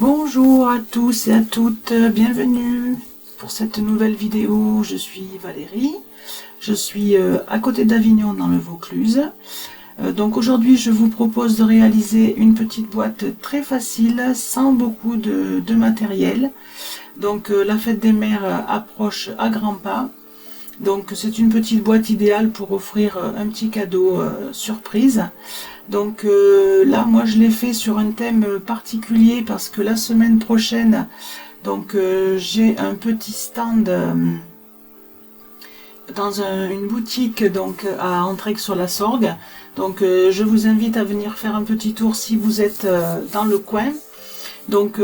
Bonjour à tous et à toutes, bienvenue pour cette nouvelle vidéo. Je suis Valérie, je suis à côté d'Avignon dans le Vaucluse. Donc aujourd'hui je vous propose de réaliser une petite boîte très facile, sans beaucoup de matériel. Donc la fête des mères approche à grands pas. Donc c'est une petite boîte idéale pour offrir un petit cadeau surprise. Donc là moi je l'ai fait sur un thème particulier parce que la semaine prochaine donc j'ai un petit stand dans une boutique donc à Entraigues-sur-la-Sorgue. Donc je vous invite à venir faire un petit tour si vous êtes dans le coin. Donc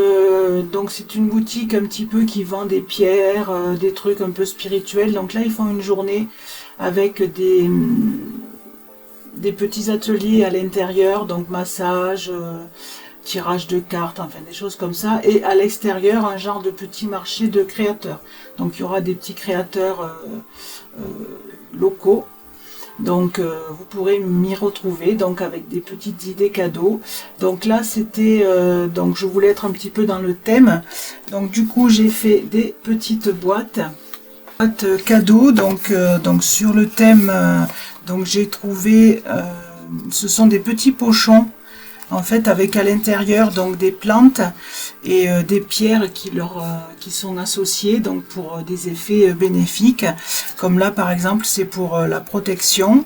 c'est une boutique un petit peu qui vend des pierres, des trucs un peu spirituels. Donc là ils font une journée avec des petits ateliers à l'intérieur, donc massage, tirage de cartes, enfin des choses comme ça, et à l'extérieur un genre de petit marché de créateurs. Donc il y aura des petits créateurs locaux. Donc vous pourrez m'y retrouver donc avec des petites idées cadeaux. Donc là c'était donc je voulais être un petit peu dans le thème. Donc du coup j'ai fait des petites boîtes cadeaux. Donc sur le thème donc j'ai trouvé ce sont des petits pochons en fait avec à l'intérieur donc des plantes et des pierres qui sont associées donc pour des effets bénéfiques, comme là par exemple c'est pour la protection,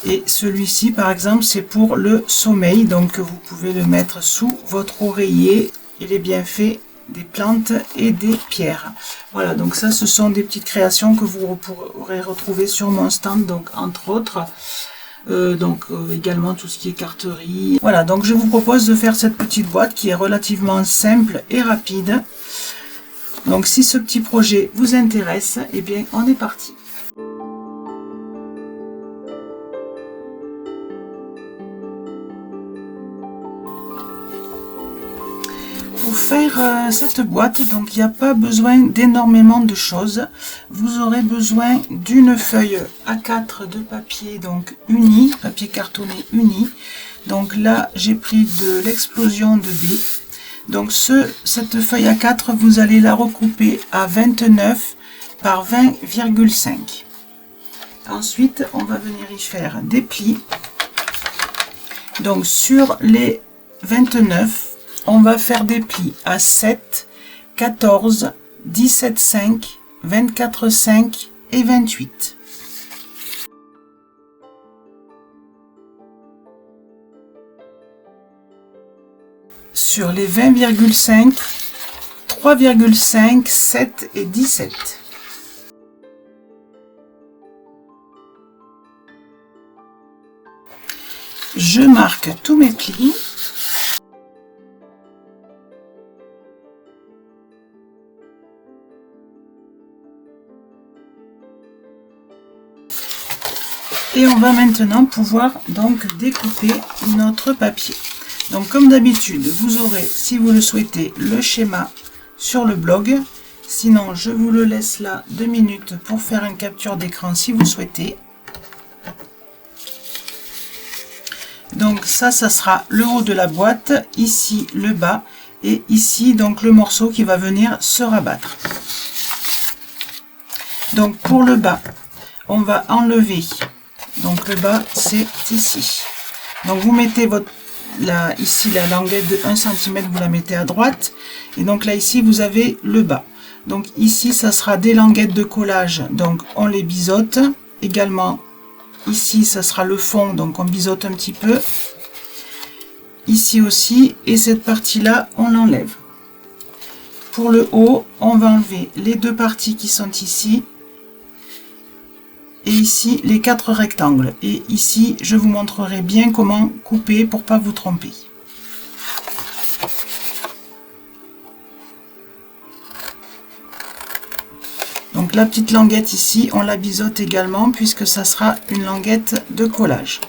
et celui-ci par exemple c'est pour le sommeil. Donc vous pouvez le mettre sous votre oreiller et les bienfaits des plantes et des pierres. Voilà, donc ça ce sont des petites créations que vous pourrez retrouver sur mon stand, donc entre autres. Également tout ce qui est carterie. Voilà, donc je vous propose de faire cette petite boîte qui est relativement simple et rapide. Donc si ce petit projet vous intéresse, eh bien on est parti. Pour faire cette boîte, donc il n'y a pas besoin d'énormément de choses. Vous aurez besoin d'une feuille A4 de papier donc uni, papier cartonné uni. Donc là j'ai pris de l'explosion de dés. Donc cette feuille A4 vous allez la recouper à 29 par 20,5. Ensuite on va venir y faire des plis. Donc sur les 29, on va faire des plis à 7, 14, 17,5, 24,5 et 28. Sur les 20,5, 3,5, 7 et 17. Je marque tous mes plis. Et on va maintenant pouvoir donc découper notre papier. Donc comme d'habitude, vous aurez, si vous le souhaitez, le schéma sur le blog. Sinon, je vous le laisse là 2 minutes pour faire une capture d'écran si vous souhaitez. Donc ça sera le haut de la boîte, ici le bas, et ici donc le morceau qui va venir se rabattre. Donc pour le bas, on va enlever. Donc le bas c'est ici. Donc vous mettez ici la languette de 1 cm, vous la mettez à droite. Et donc là ici vous avez le bas. Donc ici ça sera des languettes de collage. Donc on les biseaute. Également ici ça sera le fond. Donc on biseaute un petit peu. Ici aussi. Et cette partie là on l'enlève. Pour le haut on va enlever les deux parties qui sont ici. Et ici les 4 rectangles, et ici je vous montrerai bien comment couper pour pas vous tromper. Donc la petite languette ici on la biseaute également puisque ça sera une languette de collage.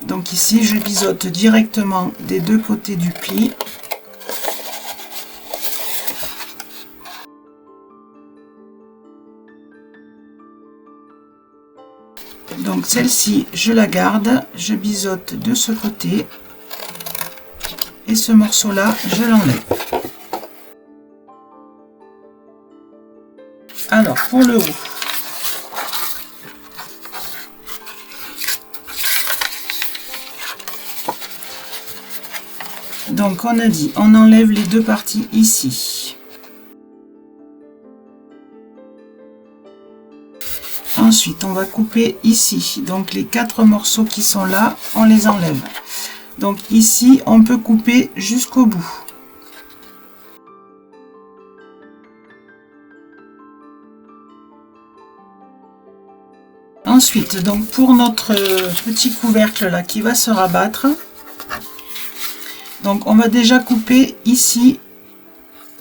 Donc ici je biseaute directement des deux côtés du pli. Donc celle-ci, je la garde, je biseaute de ce côté. Et ce morceau-là, je l'enlève. Alors, pour le haut. Donc, on a dit, on enlève les deux parties ici. Ensuite, on va couper ici. Donc, les 4 morceaux qui sont là, on les enlève. Donc, ici, on peut couper jusqu'au bout. Ensuite, donc pour notre petit couvercle là qui va se rabattre, donc on va déjà couper ici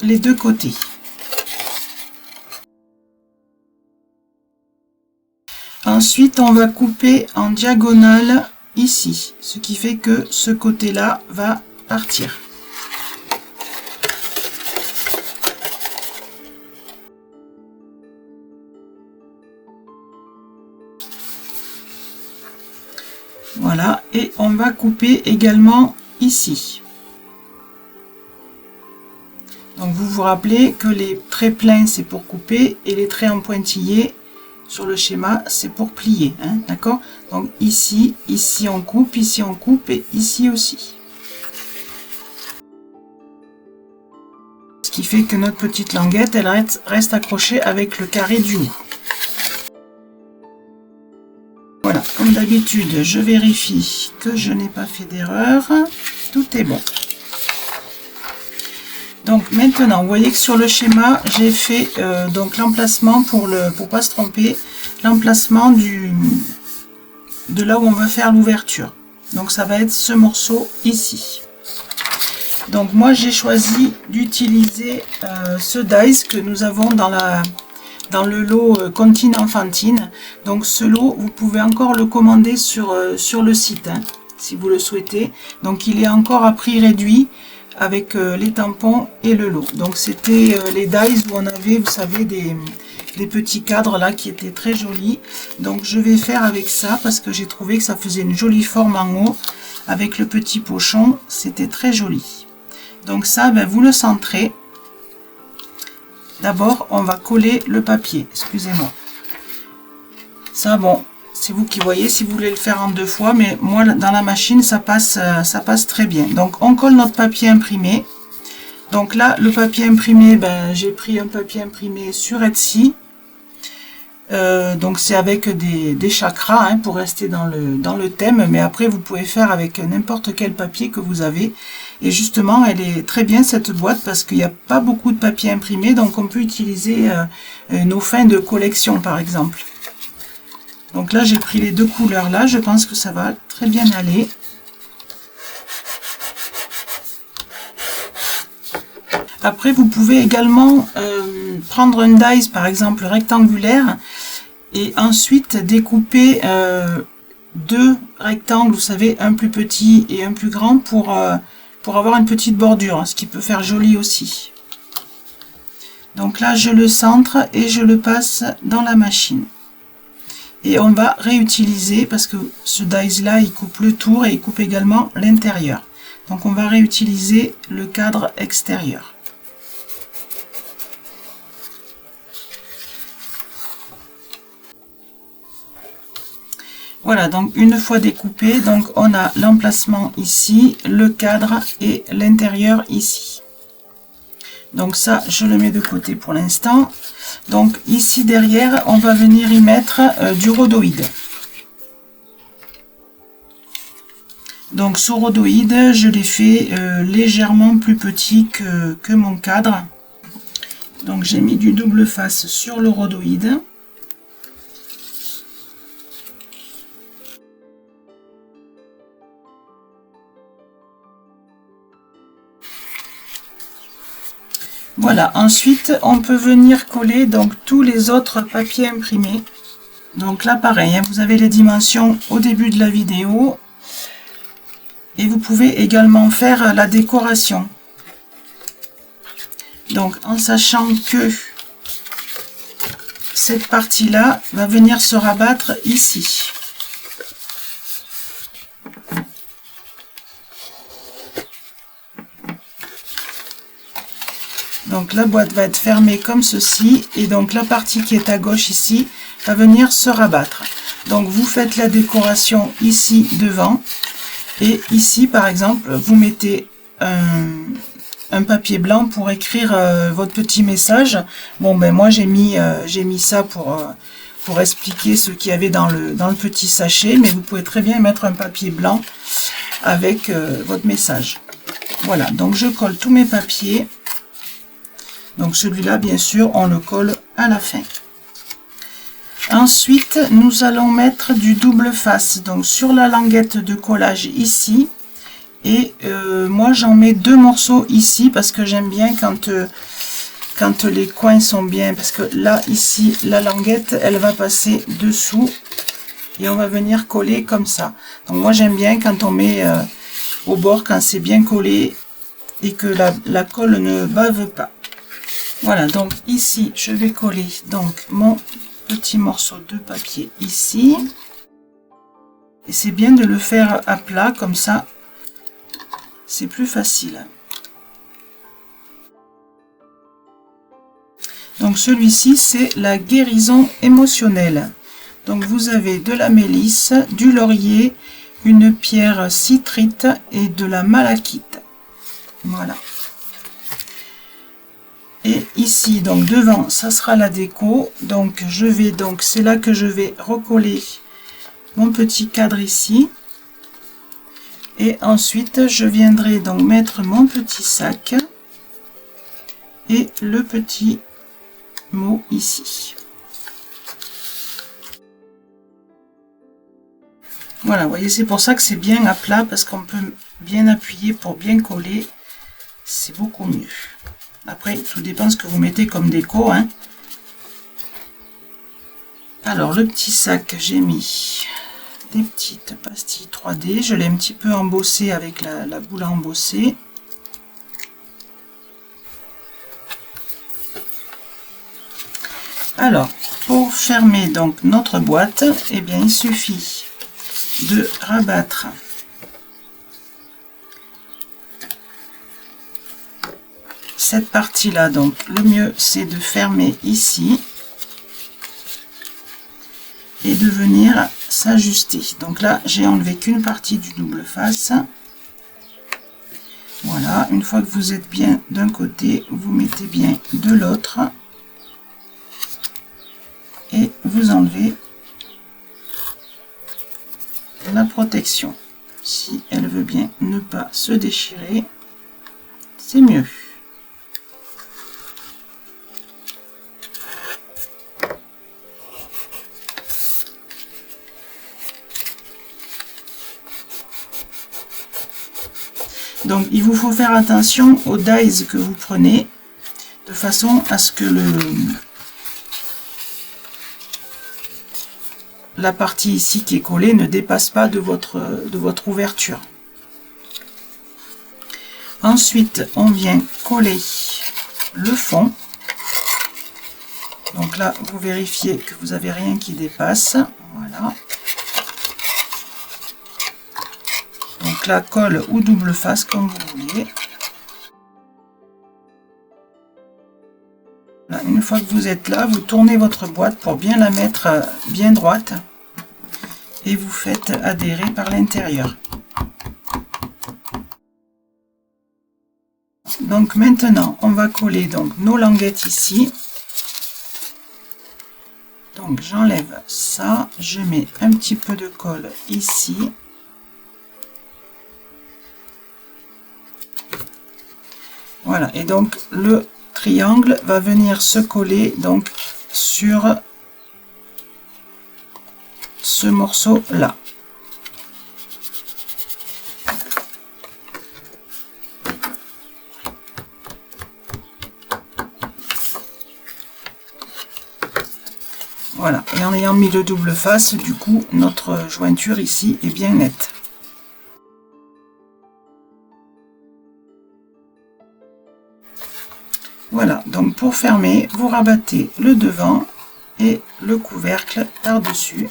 les deux côtés. Ensuite, on va couper en diagonale ici, ce qui fait que ce côté-là va partir. Voilà, et on va couper également ici. Donc vous vous rappelez que les traits pleins c'est pour couper et les traits en pointillés sur le schéma c'est pour plier, hein, d'accord? Donc ici on coupe et ici aussi. Ce qui fait que notre petite languette elle reste accrochée avec le carré du haut. Voilà, comme d'habitude, je vérifie que je n'ai pas fait d'erreur. Tout est bon. Donc maintenant, vous voyez que sur le schéma, j'ai fait donc l'emplacement pour pas se tromper, l'emplacement de là où on va faire l'ouverture. Donc ça va être ce morceau ici. Donc moi j'ai choisi d'utiliser ce dies que nous avons dans le lot Contine Enfantine. Donc ce lot, vous pouvez encore le commander sur le site, hein, si vous le souhaitez. Donc il est encore à prix réduit avec les tampons et le lot. Donc c'était les dies où on avait, vous savez, des petits cadres là qui étaient très jolis. Donc je vais faire avec ça parce que j'ai trouvé que ça faisait une jolie forme en haut. Avec le petit pochon, c'était très joli. Donc ça, ben, vous le centrez. D'abord, on va coller le papier. Excusez-moi. Ça, bon, c'est vous qui voyez si vous voulez le faire en 2 fois. Mais moi, dans la machine, ça passe très bien. Donc, on colle notre papier imprimé. Donc là, le papier imprimé, ben, j'ai pris un papier imprimé sur Etsy. Donc, c'est avec des chakras hein, pour rester dans le thème. Mais après, vous pouvez faire avec n'importe quel papier que vous avez. Et justement, elle est très bien cette boîte parce qu'il n'y a pas beaucoup de papier imprimé. Donc, on peut utiliser nos fins de collection, par exemple. Donc là, j'ai pris les 2 couleurs là. Je pense que ça va très bien aller. Après, vous pouvez également prendre un dies, par exemple, rectangulaire. Et ensuite, découper 2 rectangles, vous savez, un plus petit et un plus grand pour avoir une petite bordure, ce qui peut faire joli aussi. Donc là, je le centre et je le passe dans la machine. Et on va réutiliser, parce que ce dies là, il coupe le tour et il coupe également l'intérieur. Donc on va réutiliser le cadre extérieur. Voilà, donc une fois découpé, donc on a l'emplacement ici, le cadre et l'intérieur ici. Donc ça, je le mets de côté pour l'instant. Donc ici derrière, on va venir y mettre du rhodoïde. Donc ce rhodoïde, je l'ai fait légèrement plus petit que mon cadre. Donc j'ai mis du double face sur le rhodoïde. Voilà, ensuite on peut venir coller donc tous les autres papiers imprimés. Donc là pareil, hein, vous avez les dimensions au début de la vidéo. Et vous pouvez également faire la décoration. Donc en sachant que cette partie-là va venir se rabattre ici. Donc la boîte va être fermée comme ceci, et donc la partie qui est à gauche ici va venir se rabattre. Donc vous faites la décoration ici devant, et ici par exemple vous mettez un papier blanc pour écrire votre petit message. Bon ben moi j'ai mis ça pour expliquer ce qu'il y avait dans le petit sachet, mais vous pouvez très bien mettre un papier blanc avec votre message. Voilà, donc je colle tous mes papiers. Donc celui-là, bien sûr, on le colle à la fin. Ensuite, nous allons mettre du double face, donc sur la languette de collage ici. Et moi, j'en mets 2 morceaux ici, parce que j'aime bien quand les coins sont bien. Parce que là, ici, la languette, elle va passer dessous. Et on va venir coller comme ça. Donc moi, j'aime bien quand on met au bord, quand c'est bien collé, et que la colle ne bave pas. Voilà, donc ici, je vais coller donc mon petit morceau de papier ici. Et c'est bien de le faire à plat, comme ça, c'est plus facile. Donc celui-ci, c'est la guérison émotionnelle. Donc vous avez de la mélisse, du laurier, une pierre citrite et de la malachite. Voilà. Et ici, donc devant, ça sera la déco. Donc c'est là que je vais recoller mon petit cadre ici. Et ensuite, je viendrai donc mettre mon petit sac et le petit mot ici. Voilà, vous voyez, c'est pour ça que c'est bien à plat, parce qu'on peut bien appuyer pour bien coller. C'est beaucoup mieux. Après, tout dépend de ce que vous mettez comme déco, hein. Alors, le petit sac, j'ai mis des petites pastilles 3D. Je l'ai un petit peu embossé avec la boule à embosser. Alors, pour fermer donc notre boîte, eh bien, il suffit de rabattre cette partie là. Donc le mieux c'est de fermer ici et de venir s'ajuster. Donc là j'ai enlevé qu'une partie du double face. Voilà, une fois que vous êtes bien d'un côté, vous mettez bien de l'autre et vous enlevez la protection. Si elle veut bien ne pas se déchirer, c'est mieux. Donc il vous faut faire attention aux dies que vous prenez, de façon à ce que la partie ici qui est collée ne dépasse pas de votre ouverture. Ensuite, on vient coller le fond. Donc là, vous vérifiez que vous n'avez rien qui dépasse. Voilà. Donc là, colle ou double face comme vous voulez. Là, une fois que vous êtes là, vous tournez votre boîte pour bien la mettre bien droite. Et vous faites adhérer par l'intérieur. Donc maintenant, on va coller donc nos languettes ici. Donc j'enlève ça, je mets un petit peu de colle ici. Voilà, et donc le triangle va venir se coller donc sur ce morceau là. Voilà, et en ayant mis le double face, du coup notre jointure ici est bien nette. Voilà, donc pour fermer, vous rabattez le devant et le couvercle par-dessus,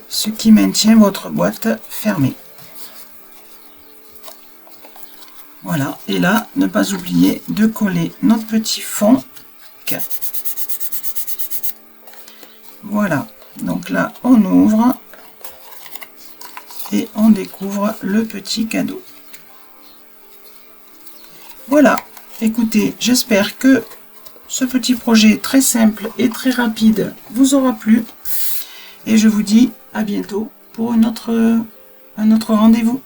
ce qui maintient votre boîte fermée. Voilà, et là, ne pas oublier de coller notre petit fond. Voilà, donc là, on ouvre et on découvre le petit cadeau. Voilà, écoutez, j'espère que ce petit projet très simple et très rapide vous aura plu. Et je vous dis à bientôt pour un autre rendez-vous.